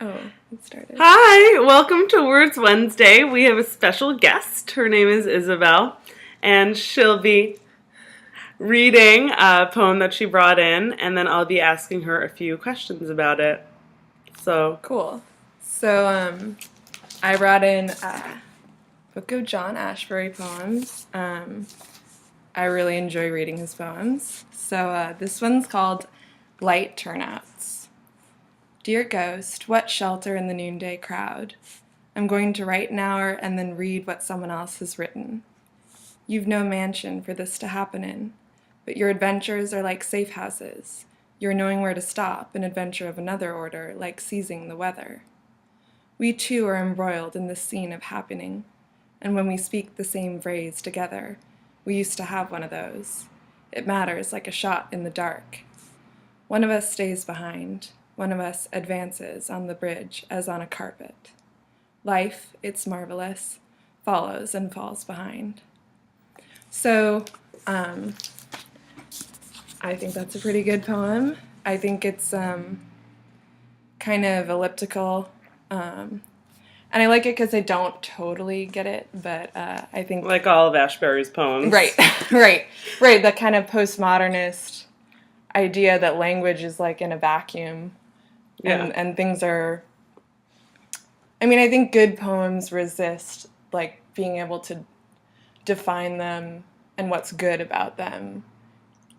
Oh, it started. Hi, welcome to Words Wednesday. We have a special guest. Her name is Isabel, and she'll be reading a poem that she brought in, and then I'll be asking her a few questions about it. So, Cool. So, I brought in a book of John Ashbery poems. I really enjoy reading his poems. So, this one's called Light Turnouts. Dear ghost, what shelter in the noonday crowd? I'm going to write an hour and then read what someone else has written. You've no mansion for this to happen in, but your adventures are like safe houses. Your knowing where to stop, an adventure of another order, like seizing the weather. We too are embroiled in this scene of happening, and when we speak the same phrase together, we used to have one of those. It matters like a shot in the dark. One of us stays behind, one of us advances on the bridge as on a carpet. Life, it's marvelous, follows and falls behind. So, I think that's a pretty good poem. I think it's kind of elliptical, and I like it because I don't totally get it, but I think like all of Ashbery's poems. right, right. That kind of postmodernist idea that language is like in a vacuum, and things are. I mean, I think good poems resist like being able to define them and what's good about them.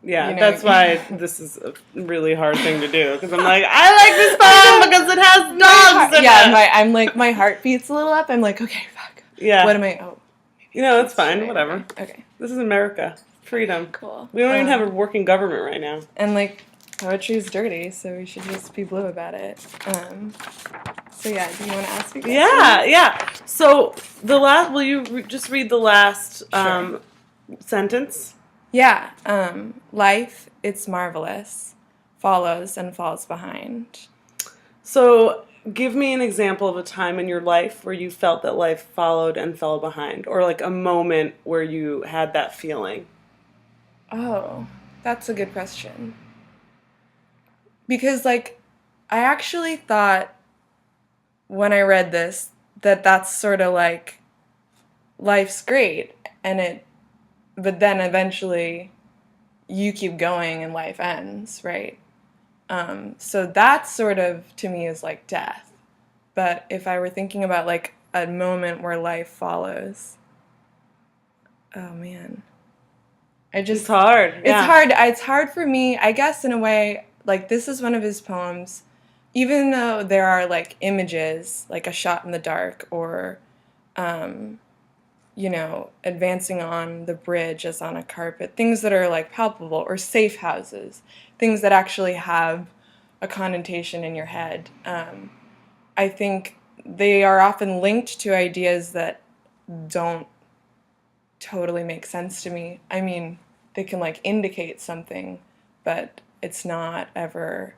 Yeah, You know? that's why this is a really hard thing to do, because I'm like, I like this poem because it has dogs in it. I'm like, my heart beats a little up. I'm like, okay, fuck. Yeah. What am I? Oh, It's fine. Whatever. Okay. This is America. Freedom. Cool. We don't even have a working government right now. And like, poetry is dirty, so we should just be blue about it. So yeah, do you want to ask me? Yeah. So will you just read the last Sure. sentence? Yeah. Life, it's marvelous, follows and falls behind. So give me an example of a time in your life where you felt that life followed and fell behind, or like a moment where you had that feeling. Oh, that's a good question. Because like, I actually thought when I read this that that's sort of like life's great, but then eventually you keep going and life ends, right? So that sort of to me is like death. But if I were thinking about like a moment where life follows, oh man, It's hard. It's hard. It's hard for me, I guess, in a way. Like this is one of his poems, even though there are like images, like a shot in the dark, or advancing on the bridge as on a carpet, things that are like palpable, or safe houses, things that actually have a connotation in your head. I think they are often linked to ideas that don't totally make sense to me. I mean, they can like indicate something, but it's not ever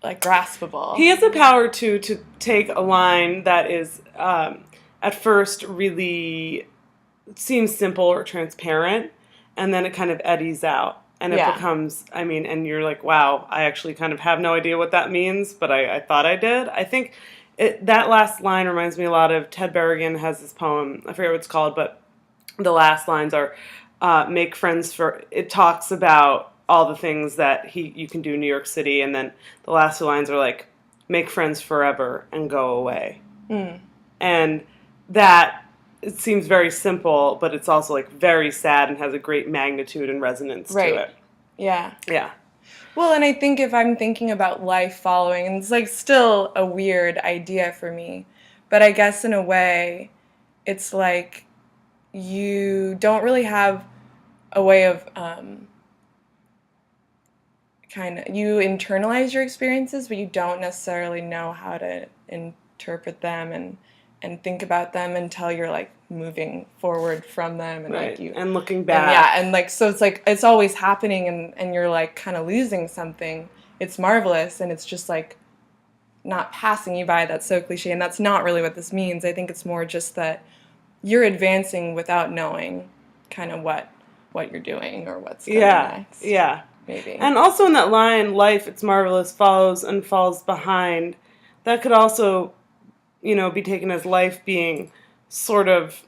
like graspable. He has the power to take a line that is at first really seems simple or transparent, and then it kind of eddies out, and it becomes, and you're like, wow, I actually kind of have no idea what that means, but I thought I did. I think that last line reminds me a lot of Ted Berrigan has this poem, I forget what it's called, but the last lines are, make friends for, it talks about all the things that you can do in New York City, and then the last two lines are like, make friends forever and go away. And that, it seems very simple, but it's also like very sad and has a great magnitude and resonance to it. Yeah. Yeah. Well, and I think if I'm thinking about life following, and it's like still a weird idea for me, but I guess in a way, it's like you don't really have a way of you internalize your experiences, but you don't necessarily know how to interpret them and think about them until you're like moving forward from them, and right. like and looking back. And like so it's like it's always happening, and you're like kind of losing something. It's marvelous, and it's just like not passing you by. That's so cliche, and that's not really what this means. I think it's more just that you're advancing without knowing kind of what you're doing or what's coming next. Yeah. Maybe. And also in that line, life, it's marvelous, follows and falls behind. that could also, be taken as life being sort of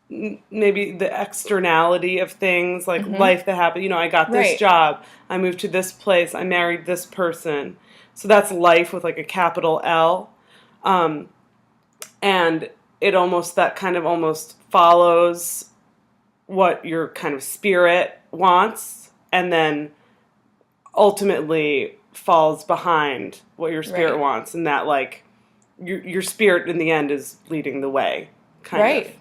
maybe the externality of things, like life that happened. I got this Right. job, I moved to this place, I married this person. So that's life with like a capital L. And it almost, that kind of almost follows what your kind of spirit wants, and then ultimately falls behind what your spirit Right. wants, and that like your spirit in the end is leading the way, kind Right. of.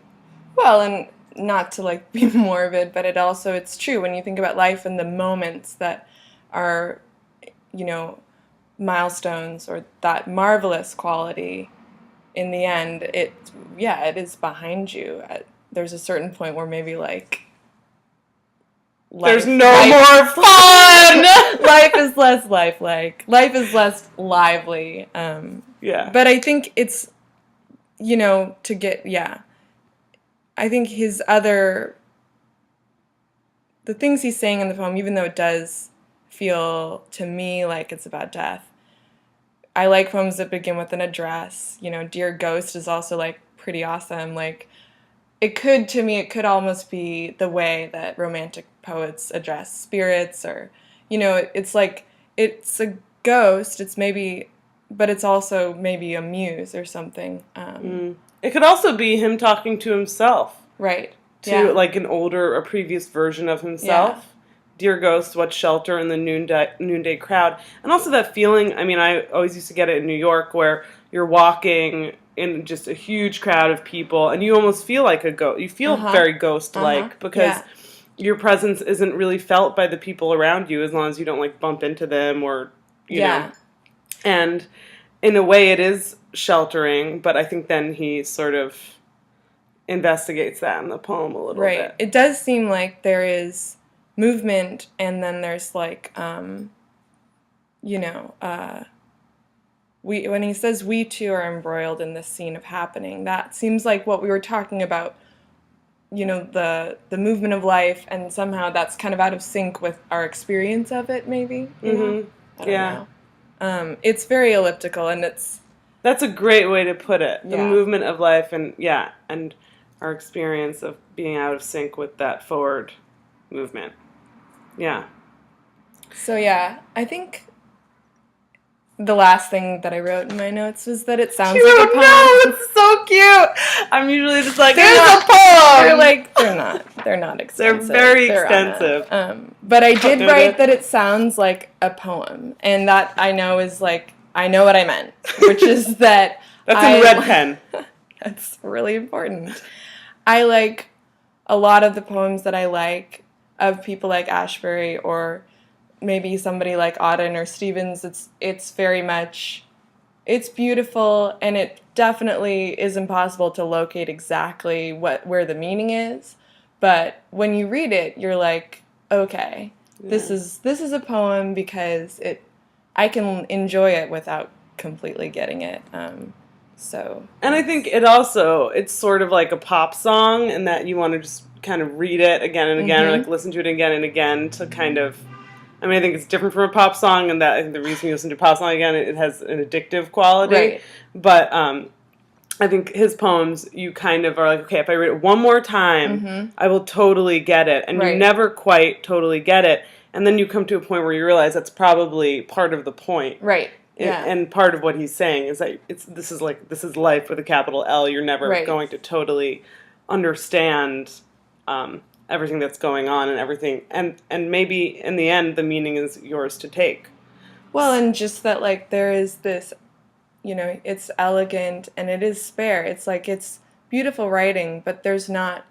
Well, and not to like be morbid, but it's true when you think about life and the moments that are, you know, milestones or that marvelous quality. In the end, it is behind you. There's a certain point where maybe like There's life no life, more fun. life is less lifelike. Life is less lively. Yeah. But I think it's to get I think the things he's saying in the poem, even though it does feel to me like it's about death, I like poems that begin with an address. Dear Ghost is also like pretty awesome. Like it could almost be the way that romantic poets address spirits, or it's like it's a ghost. It's maybe, but it's also maybe a muse or something. It could also be him talking to himself. Right. To like a previous version of himself. Yeah. Dear Ghost, what shelter in the noonday crowd. And also that feeling, I mean, I always used to get it in New York, where you're walking in just a huge crowd of people, and you almost feel like a ghost. You feel very ghost-like, because your presence isn't really felt by the people around you, as long as you don't like bump into them or, you know. And in a way it is sheltering, but I think then he sort of investigates that in the poem a little bit. Right. It does seem like there is movement, and then there's like, when he says we two are embroiled in this scene of happening, that seems like what we were talking about, the movement of life, and somehow that's kind of out of sync with our experience of it, maybe, I don't know. It's very elliptical, and that's a great way to put it. The Yeah. movement of life, and our experience of being out of sync with that forward movement. Yeah. So I think the last thing that I wrote in my notes was that it sounds like a poem. No, it's so cute. I'm usually just like, They're there's not- a poem. They're not extensive. They're very on extensive. But I did write that it sounds like a poem, and that I know is like, I know what I meant, which is that That's in red pen. That's really important. I like a lot of the poems that I like of people like Ashbery, or maybe somebody like Auden or Stevens. It's very much, it's beautiful, and it definitely is impossible to locate exactly where the meaning is. But when you read it, you're like, okay, this is a poem, because I can enjoy it without completely getting it. And I think it's sort of like a pop song, in that you want to just kind of read it again and again, or like listen to it again and again to kind of, I mean, I think it's different from a pop song, and that I think the reason you listen to a pop song again, it has an addictive quality. Right. But I think his poems, you kind of are like, okay, if I read it one more time, I will totally get it. And you never quite totally get it. And then you come to a point where you realize that's probably part of the point. Right. Yeah. And part of what he's saying is that this is life with a capital L. You're never going to totally understand everything that's going on, and everything, and maybe in the end the meaning is yours to take. Well, and just that, like, there is this, it's elegant and it is spare. It's like, it's beautiful writing, but there's not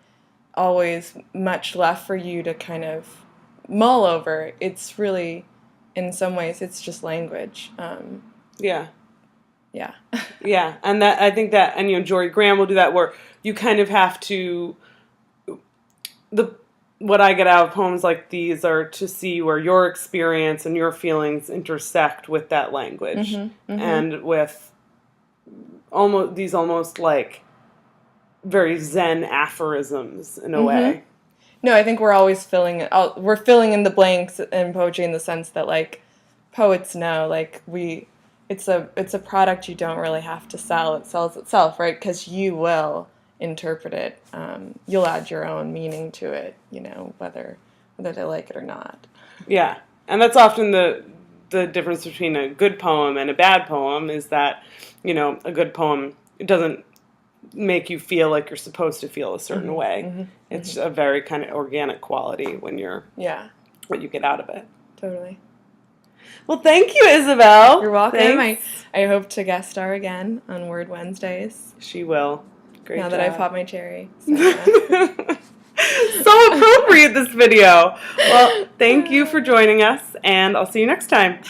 always much left for you to kind of mull over. It's really, in some ways, it's just language. Yeah. Yeah. Yeah, and that, I think that, and Jory Graham will do that, where you kind of have to, what I get out of poems like these are to see where your experience and your feelings intersect with that language, and with almost like very Zen aphorisms in a way. No, I think we're always filling in the blanks in poetry, in the sense that, like, poets know, like, it's a product you don't really have to sell. It sells itself, right? Because you will interpret it. You'll add your own meaning to it, whether they like it or not. Yeah, and that's often the difference between a good poem and a bad poem is that, a good poem doesn't make you feel like you're supposed to feel a certain way. It's a very kind of organic quality when what you get out of it. Totally. Well, thank you, Isabel. You're welcome. Thanks. I hope to guest star again on Word Wednesdays. She will. Great now job. that I've popped my cherry. So appropriate, this video. Well, thank you for joining us, and I'll see you next time.